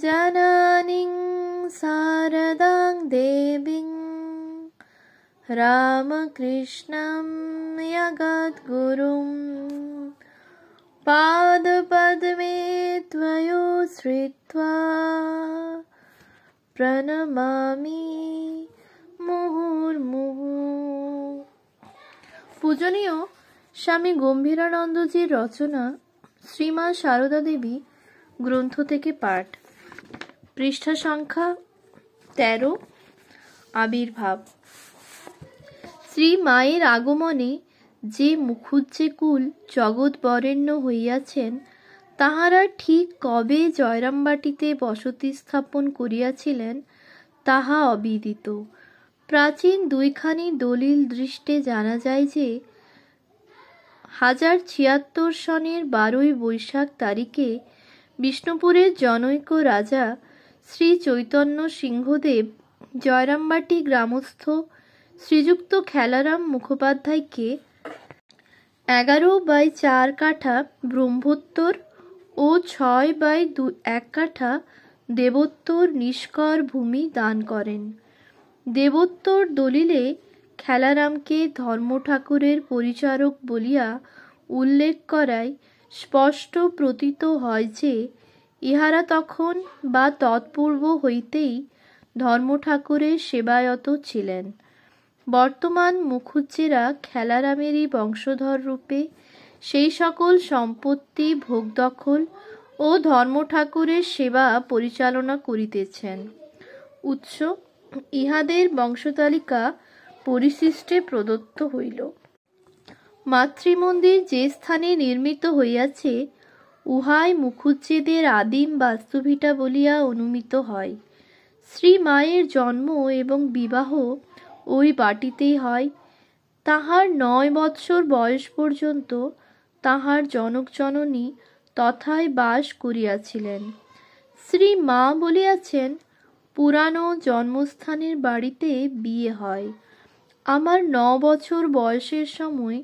জানানিং শারদাং দেবীং রামকৃষ্ণং জগদ্গুরুং পাদপদ্মে ত্বয়োশ্রিত্বা প্রণমামি মুহুর্মুহু। পূজনীয় স্বামী গম্ভীরানন্দজির রচনা শ্রীমা সারদা দেবী গ্রন্থ থেকে পাঠ। পৃষ্ঠা সংখ্যা 13। আবির্ভাব। শ্রী মায়ের আগমনে যে মুখুজ্জেকুল জগৎ বরেণ্য হইয়াছেন, তাহারা ঠিক কবে জয়রামবাটিতে বসতি স্থাপন করিয়াছিলেন তাহা অবিদিত। প্রাচীন দুইখানি দলিল দৃষ্টে জানা যায় যে 1076 সনের 12 বৈশাখ তারিখে বিষ্ণুপুরের জনৈক রাজা শ্রী চৈতন্য সিংহদেব জয়রামবাটি গ্রামস্থ শ্রীযুক্ত খেলারাম মুখোপাধ্যায়কে 11/4 কাঠা ব্রহ্মোত্তর ও 6/1 কাঠা দেবোত্তর নিষ্কর ভূমি দান করেন। দেবোত্তর দলিলে খেলারামকে ধর্ম ঠাকুরের পরিচারক বলিয়া উল্লেখ করায় স্পষ্ট প্রতীত হয় যে ইহারা তখন বা তৎপূর্ব হইতেই ধর্ম ঠাকুরের সেবায়ত ছিলেন। বর্তমান মুখুজ্জেরা খেলারামেরই বংশধর রূপে সেই সকল সম্পত্তি ভোগ দখল ও ধর্ম ঠাকুরের সেবা পরিচালনা করিতেছেন। উৎস ইহাদের বংশতালিকা পরিশিষ্টে প্রদত্ত হইল। মাতৃমন্দির যে স্থানে নির্মিত হইয়াছে, উহাই মুখুজ্জেদের আদিম বাস্তুভিটা বলিয়া অনুমিত হয়। শ্রী মায়ের জন্ম এবং বিবাহ ওই বাটিতেই হয়। তাহার 9 বৎসর বয়স পর্যন্ত তাহার জনক জননী তথায় বাস করিয়াছিলেন। শ্রী মা বলিয়াছেন, পুরানো জন্মস্থানের বাড়িতে বিয়ে হয়। আমার 9 বছর বয়সের সময়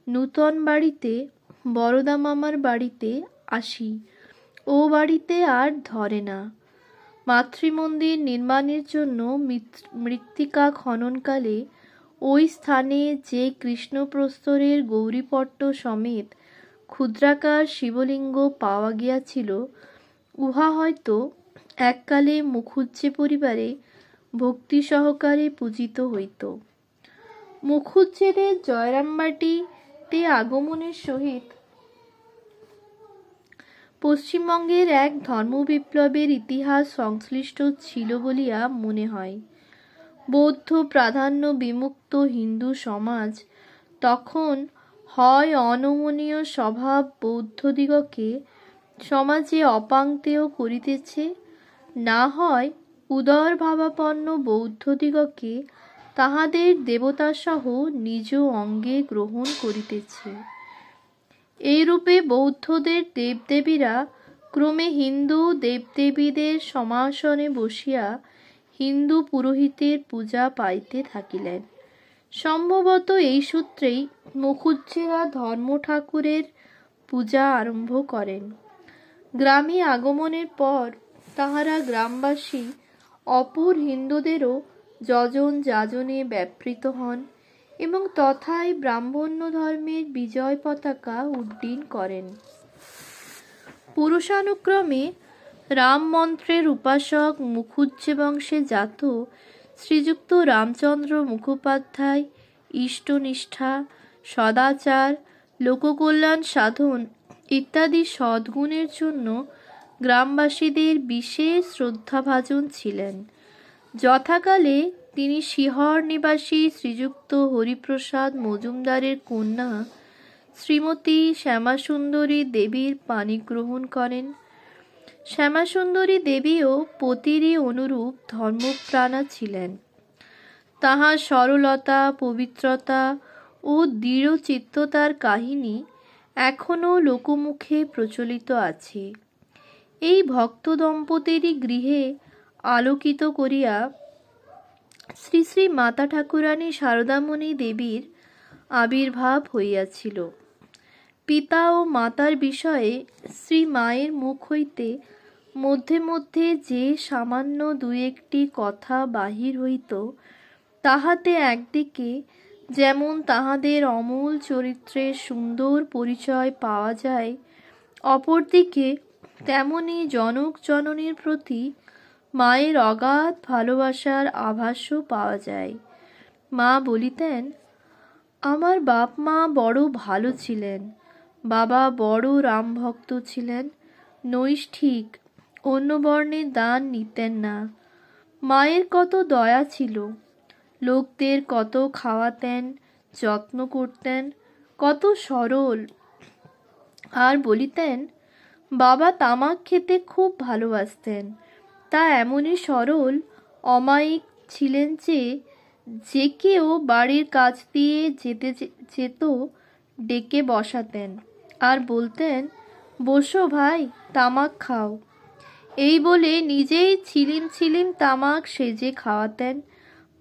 নূতন বাড়িতে বরদা মামার বাড়িতে আসি, ও বাড়িতে আর ধরে না। মাতৃমন্দির নির্মাণের জন্য মৃত্তিকা খননকালে ওই স্থানে যে কৃষ্ণপ্রস্তরের গৌরীপট্ট সমেত ক্ষুদ্রাকার শিবলিঙ্গ পাওয়া গিয়াছিল, উহা হয়তো এককালে মুখুজ্জে পরিবারে ভক্তি সহকারে পূজিত হইত। মুখুজ্জেদের জয়রামবাটিতে আগমনের সহিত পশ্চিমবঙ্গের এক ধর্মবিপ্লবের ইতিহাস সংশ্লিষ্ট ছিল বলিয়া মনে হয়। বৌদ্ধ প্রাধান্য বিমুক্ত হিন্দু সমাজ তখন হয় অনমনীয় স্বভাব বৌদ্ধদিগকে সমাজে অপাংক্তেয় করিতেছে, না হয় উদার ভাবাপন্ন বৌদ্ধদিগকে তাহাদের দেবতাসহ নিজ অঙ্গে গ্রহণ করিতেছে। এইরূপে বৌদ্ধদের দেবদেবীরা ক্রমে হিন্দু দেবদেবীদের সমাসনে বসিয়া হিন্দু পুরোহিতের পূজা পাইতে থাকিলেন। সম্ভবত এই সূত্রেই মুখুজ্জেরা ধর্ম ঠাকুরের পূজা আরম্ভ করেন। গ্রামে আগমনের পর তাহারা গ্রামবাসী অপর হিন্দুদেরও যজন যাজনে ব্যাপৃত হন এবং তথায় ব্রাহ্মণ্য ধর্মের বিজয় পতাকা উড্ডীন করেন। পুরুষানুক্রমে রাম মন্ত্রের উপাসক মুখুজ্জে বংশে জাত শ্রীযুক্ত রামচন্দ্র মুখোপাধ্যায় ইষ্টনিষ্ঠা, সদাচার, লোককল্যাণ সাধন ইত্যাদি সদ্গুণের জন্য গ্রামবাসীদের বিশেষ শ্রদ্ধাভাজন ছিলেন। যথাকালে তিনি শিহর নিবাসী শ্রীযুক্ত হরিপ্রসাদ মজুমদারের কন্যা শ্রীমতী শ্যামাসুন্দরী দেবীর পাণিগ্রহণ করেন। শ্যামাসুন্দরী দেবীও পতিরই অনুরূপ ধর্মপ্রাণা ছিলেন। তাহার সরলতা, পবিত্রতা ও দৃঢ়চিত্ততার কাহিনী এখনও লোকমুখে প্রচলিত আছে। এই ভক্ত দম্পতিরই গৃহে আলোকিত করিয়া শ্রী শ্রী মাতা ঠাকুরানী শারদামণি দেবীর আবির্ভাব হইয়াছিল। পিতা ও মাতার বিষয়ে শ্রী মায়ের মুখ হইতে মধ্যে মধ্যে যে সামান্য দুই একটি কথা বাহির হইত, তাহাতে একদিকে যেমন তাহাদের অমূল চরিত্রের সুন্দর পরিচয় পাওয়া যায়, অপরদিকে তেমনি জনক জননীর প্রতি মায়ের অগাধ ভালোবাসার আভাসও পাওয়া যায়। মা বলিতেন, আমার বাপ মা বড় ভালো ছিলেন, বাবা বড় রামভক্ত ছিলেন, নৈষ্ঠিক, অন্য বর্ণের দান নিতেন না। মায়ের কত দয়া ছিল, লোকদের কত খাওয়াতেন, যত্ন করতেন, কত সরল। আর বলিতেন, বাবা তামাক খেতে খুব ভালোবাসতেন, তা এমনই সরল অমায়িক ছিলেন যে কেউ বাড়ির কাছ দিয়ে যেত ডেকে বসাতেন আর বলতেন, বসো ভাই, তামাক খাও। এই বলে নিজেই ছিলিম ছিলিম তামাক সেজে খাওয়াতেন।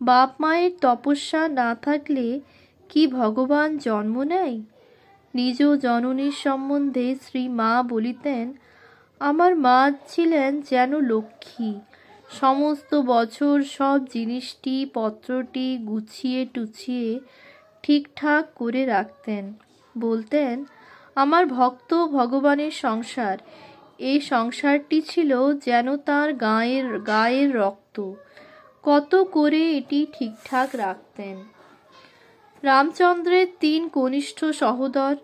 বাপ মায়ের তপস্যা না থাকলে কি ভগবান জন্ম নেয়? নিজ জননীর সম্বন্ধে শ্রী মা বলিতেন, আমার মা ছিলেন যেন লক্ষ্মী, সমস্ত বছর সব জিনিসটি পত্রটি গুছিয়ে টুছিয়ে ঠিকঠাক করে রাখতেন। বলতেন, আমার ভক্ত ভগবানের সংসার, এই সংসারটি ছিল যেন তার গায়ের রক্ত। কত করে এটি ঠিকঠাক রাখতেন। রামচন্দ্রের 3 কনিষ্ঠ সহোদর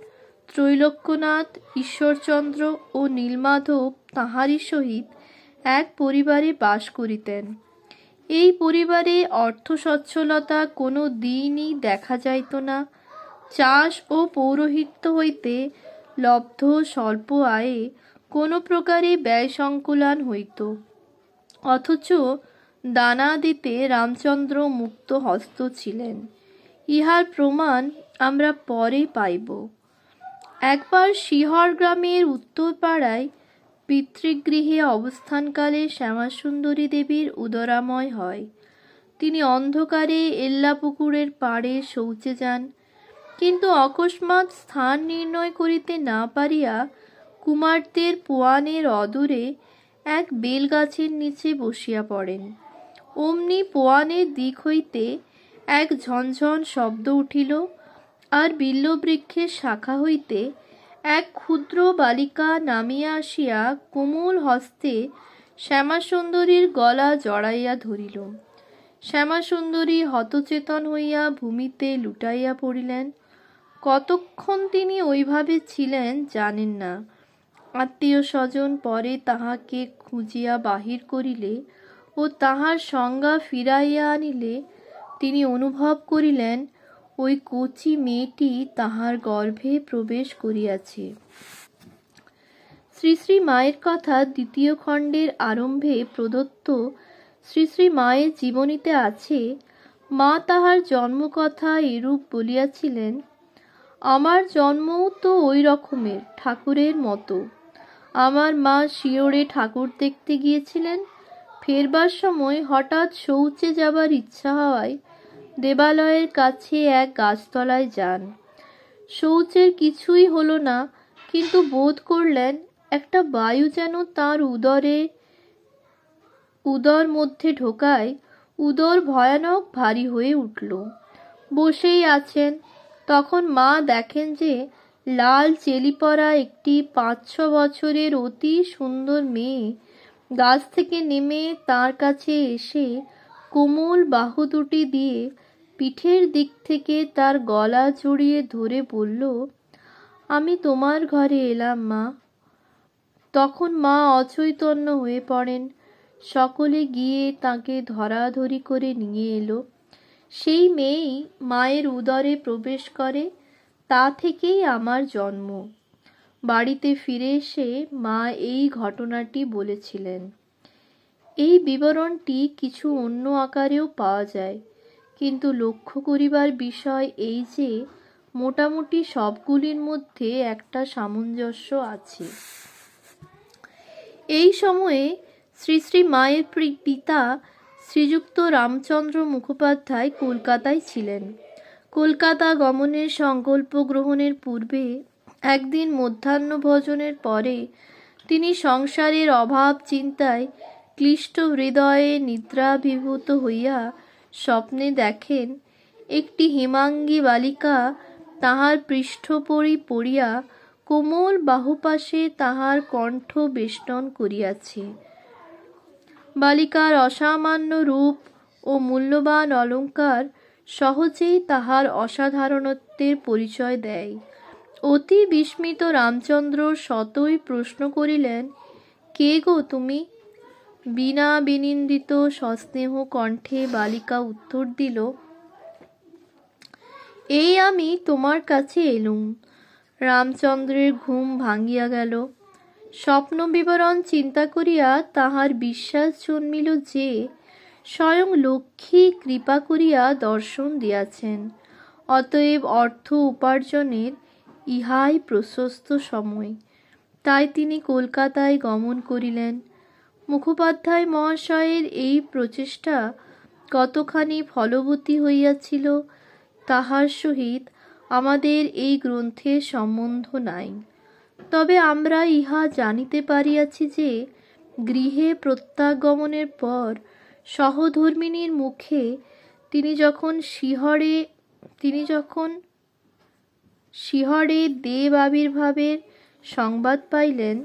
ত্রৈলোক্যনাথ, ঈশ্বরচন্দ্র ও নীলমাধব তাঁহারই সহিত এক পরিবারে বাস করিতেন। এই পরিবারে অর্থসচ্ছলতা কোনো দিনই দেখা যাইত না। চাষ ও পৌরোহিত্য হইতে লব্ধ স্বল্প আয়ে কোনো প্রকারে ব্যয় সংকুলান হইত, অথচ দানাদিতে রামচন্দ্র মুক্ত হস্ত ছিলেন। ইহার প্রমাণ আমরা পরে পাইব। একবার শিহর গ্রামের উত্তর পাড়ায় পিতৃগৃহে অবস্থানকালে শ্যামাসুন্দরী দেবীর উদরাময় হয়। তিনি অন্ধকারে এল্লাপুকুরের পাড়ে শৌচে যান, কিন্তু অকস্মাৎ স্থান নির্ণয় করিতে না পারিয়া কুমারদের পোয়ানের অদূরে এক বেলগাছের নিচে বসিয়া পড়েন। অমনি পোয়ানের দিক হইতে এক ঝনঝন শব্দ উঠিল, আর বিল্ববৃক্ষের শাখা হইতে এক ক্ষুদ্র বালিকা নামিয়া আসিয়া কোমল হস্তে শ্যামাসুন্দরীর গলা জড়াইয়া ধরিল। শ্যামাসুন্দরী হতচেতন হইয়া ভূমিতে লুটাইয়া পড়িলেন। কতক্ষণ তিনি ওইভাবে ছিলেন জানেন না। আত্মীয় স্বজন পরে তাহাকে খুঁজিয়া বাহির করিলে ও তাহার সংজ্ঞা ফিরাইয়া আনিলে তিনি অনুভব করিলেন ওই কচি মেয়েটি তাহার গর্ভে প্রবেশ করিয়াছে। শ্রী শ্রী মায়ের কথা 2য় খণ্ডের আরম্ভে প্রদত্ত শ্রী শ্রী মায়ের জীবনীতে আছে, মা তাহার জন্মকথা এরূপ বলিয়াছিলেন, আমার জন্মও তো ওই রকমের, ঠাকুরের মতো। আমার মা শিয়রে ঠাকুর দেখতে গিয়েছিলেন। ফেরবার সময় হঠাৎ শৌচে যাবার ইচ্ছা হওয়ায় দেবালয়ের কাছে এক গাছতলায় যান। শৌচের কিছুই হলো না, কিন্তু বোধ করলেন একটা বায়ু যেন তাঁর উদর মধ্যে ঢোকায়। উদর ভয়ানক ভারী হয়ে উঠল। বসেই আছেন, তখন মা দেখেন যে লাল চেলি পরা একটি 5-6 বছরের অতি সুন্দর মেয়ে গাছ থেকে নেমে তার কাছে এসে কোমল বাহু দুটি দিয়ে পিঠের দিক থেকে তার গলা জড়িয়ে ধরে বলল, আমি তোমার ঘরে এলাম মা। তখন মা অচৈতন্য হয়ে পড়েন। সকলে গিয়ে তাকে ধরাধরি করে নিয়ে এলো। সেই মেয়েই মায়ের উদরে প্রবেশ করে। তা থেকেই আমার জন্ম। বাড়িতে ফিরে এসে মা এই ঘটনাটি বলেছিলেন। এই বিবরণটি কিছু অন্য আকারেও পাওয়া যায়, কিন্তু লক্ষ্য করিবার বিষয় এই যে মোটামুটি সবগুলির মধ্যে একটা সামঞ্জস্য আছে। এই সময়ে শ্রী শ্রী মায়ের পিতা শ্রীযুক্ত রামচন্দ্র মুখোপাধ্যায় কলকাতায় ছিলেন। কলকাতা গমনের সংকল্প গ্রহণের পূর্বে একদিন মধ্যাহ্ন ভোজনের পরে তিনি সংসারের অভাব চিন্তায় ক্লিষ্ট হৃদয়ে নিদ্রাভিভূত হইয়া স্বপ্নে দেখেন একটি হেমাঙ্গী বালিকা তাহার পৃষ্ঠপরি পড়িয়া কোমল বাহুপাশে তাহার কণ্ঠ বেষ্টন করিয়াছে। বালিকার অসামান্য রূপ ও মূল্যবান অলঙ্কার সহজেই তাহার অসাধারণত্বের পরিচয় দেয়। অতি বিস্মিত রামচন্দ্র শতই প্রশ্ন করিলেন, কে গো তুমি? বিনা বিনিন্দিত সস্নেহ কণ্ঠে বালিকা উত্তর দিল, এই আমি তোমার কাছে এলুম। রামচন্দ্রের ঘুম ভাঙিয়া গেল। স্বপ্ন বিবরণ চিন্তা করিয়া তাহার বিশ্বাস জন্মিল যে স্বয়ং লক্ষ্মী কৃপা করিয়া দর্শন দিয়াছেন। অতএব অর্থ উপার্জনের ইহাই প্রশস্ত সময়। তাই তিনি কলকাতায় গমন করিলেন। মুখোপাধ্যায় মহাশয়ের এই প্রচেষ্টা কতখানি ফলবতী হইয়াছিল তাহার সহিত আমাদের এই গ্রন্থের সম্বন্ধ নাই। তবে আমরা ইহা জানিতে পারিয়াছি যে গৃহে প্রত্যাগমনের পর সহধর্মিণীর মুখে তিনি যখন শিহরে দেব আবির্ভাবের সংবাদ পাইলেন,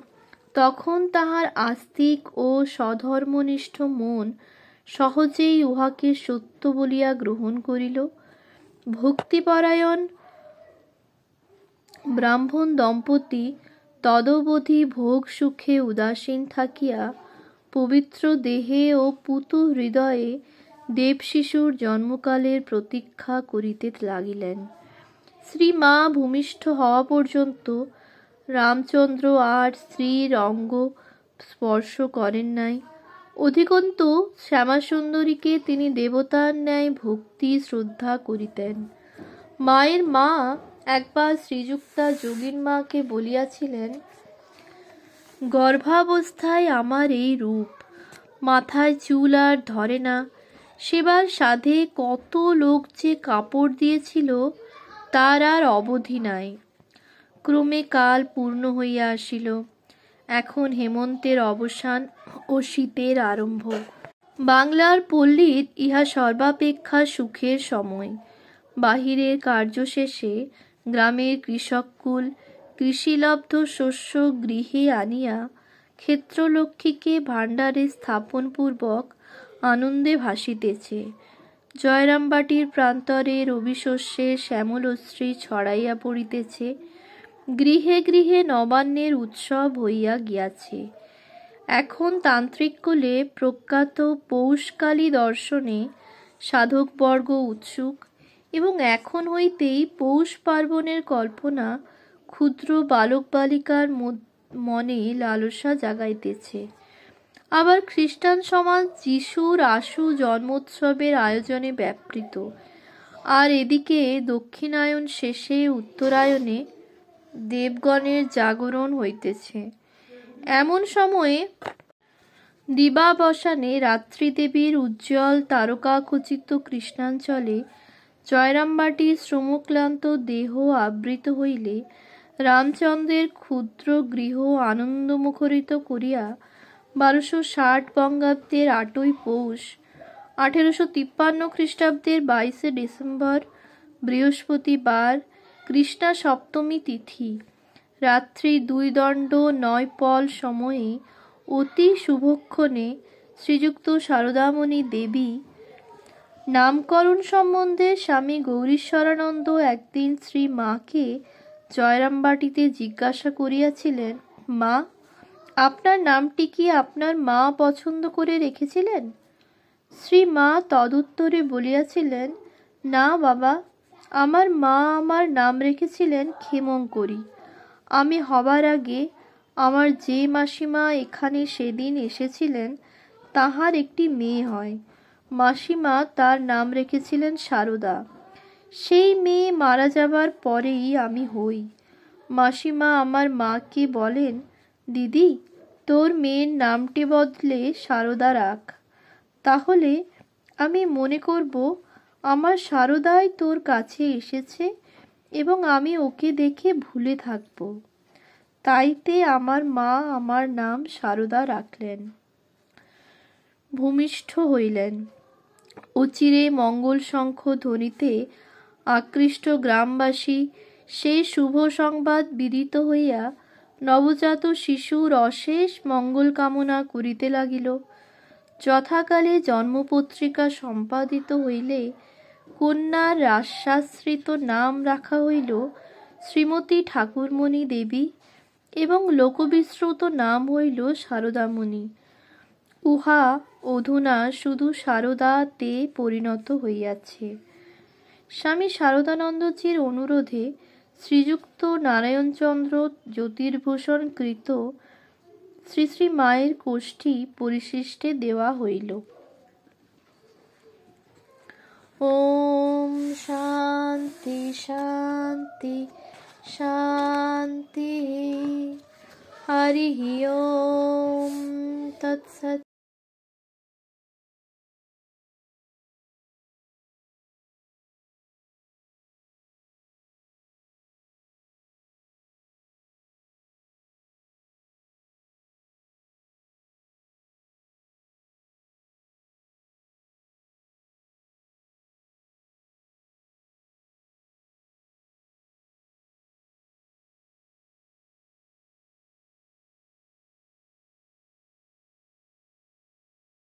তখন তাহার আস্তিক ও স্বধর্মনিষ্ঠ মন সহজেই উহাকে সত্য বলিয়া গ্রহণ করিল। ভক্তিপরায়ণ ব্রাহ্মণ দম্পতি তদবধি ভোগ সুখে উদাসীন থাকিয়া পবিত্র দেহে ও পুতু হৃদয়ে দেবশিশুর জন্মকালের প্রতীক্ষা করিতে লাগিলেন। শ্রীমা ভূমিষ্ঠ হওয়া পর্যন্ত রামচন্দ্র আর স্ত্রীর অঙ্গ স্পর্শ করেন নাই। অধিকন্তু শ্যামাসুন্দরীকে তিনি দেবতার ন্যায় ভক্তি শ্রদ্ধা করিতেন। মায়ের মা একবার শ্রীযুক্তা যোগীনমাকে বলিয়াছিলেন, গর্ভাবস্থায় আমার এই রূপ, মাথায় চুল আর ধরে না। সেবার সাধে কত লোক যে কাপড় দিয়েছিল তার আর অবধি নাই। ক্রমে কাল পূর্ণ হইয়া আসিল। এখন হেমন্তের অবসান ও শীতের আরম্ভ। বাংলার পল্লীর ইহা সর্বাপেক্ষা সুখের সময়। বাহিরের কার্য শেষে গ্রামের কৃষককুল কৃষিলব্ধ শস্য গৃহে আনিয়া ক্ষেত্রলক্ষ্মীকে ভাণ্ডারে স্থাপনপূর্বক আনন্দে ভাসিতেছে। জয়রামবাটির প্রান্তরে রবিশস্যের শ্যামলশ্রী ছড়াইয়া পড়িতেছে। গৃহে গৃহে নবান্নের উৎসব হইয়া গিয়াছে। এখন তান্ত্রিককুলে প্রখ্যাত পৌষকালী দর্শনে সাধকবর্গ উৎসুক, এবং এখন হইতেই পৌষ পার্বণের কল্পনা ক্ষুদ্র বালক বালিকার মনে লালসা জাগাইতেছে। আবার খ্রিস্টান সমাজ যিশুর আশু জন্মোৎসবের আয়োজনে ব্যাপৃত। আর এদিকে দক্ষিণায়ন শেষে উত্তরায়ণে দেবগণের জাগরণ হইতেছে। এমন সময়ে দিবাবসানে রাত্রিদেবীর উজ্জ্বল তারকাখচিত কৃষ্ণাঞ্চলে জয়রামবাটির শ্রমক্লান্ত দেহ আবৃত হইলে রামচন্দ্রের ক্ষুদ্র গৃহ আনন্দমুখরিত করিয়া 1260 বঙ্গাব্দের 8ই পৌষ, 1853 খ্রিস্টাব্দের 22 ডিসেম্বর বৃহস্পতিবার কৃষ্ণা সপ্তমী তিথি রাত্রি 2:09 সময়ে অতি শুভক্ষণে শ্রীযুক্ত সারদামণি দেবী নামকরণ সম্বন্ধে স্বামী গৌরীশ্বরানন্দ একদিন শ্রী মাকে জয়রামবাটিতে জিজ্ঞাসা করিয়াছিলেন, মা, আপনার নামটি কি আপনার মা পছন্দ করে রেখেছিলেন? শ্রী মা তদুত্তরে বলিয়াছিলেন, না বাবা, আমার মা আমার নাম রেখেছিলেন ক্ষেমংকরী। আমি হবার আগে আমার যে মাসিমা এখানে সেদিন এসেছিলেন তাহার একটি মেয়ে হয়। মাসিমা তার নাম রেখেছিলেন সারদা। সেই মেয়ে মারা যাবার পরেই আমি হই। মাসিমা আমার মাকে বলেন, দিদি, তোর মেয়ের নামটি বদলে সারদা রাখ, তাহলে আমি মনে করব আমার সারদাই তোর কাছে এসেছে এবং আমি ওকে দেখে ভুলে থাকব। তাইতে আমার মা আমার নাম সারদা রাখলেন। ভূমিষ্ঠ হইলেন। অচিরে মঙ্গল শঙ্খ ধ্বনিতে আকৃষ্ট গ্রামবাসী সেই শুভ সংবাদ বিদিত হইয়া নবজাত শিশুর অশেষ মঙ্গল কামনা করিতে লাগিল। যথাকালে জন্মপত্রিকা সম্পাদিত হইলে কন্যার রাশ্যাশ্রিত নাম রাখা হইল শ্রীমতী ঠাকুরমণি দেবী এবং লোকবিশ্রুত নাম হইল সারদামণি। উহা অধুনা শুধু সারদাতে পরিণত হইয়াছে। স্বামী শারদানন্দজির অনুরোধে শ্রীযুক্ত নারায়ণচন্দ্র জ্যোতির্ভূষণ কৃত শ্রী শ্রী মায়ের কোষ্ঠী পরিশিষ্টে দেওয়া হইল। ওম শান্তি শান্তি শান্তি। হরি ওম তৎসৎ।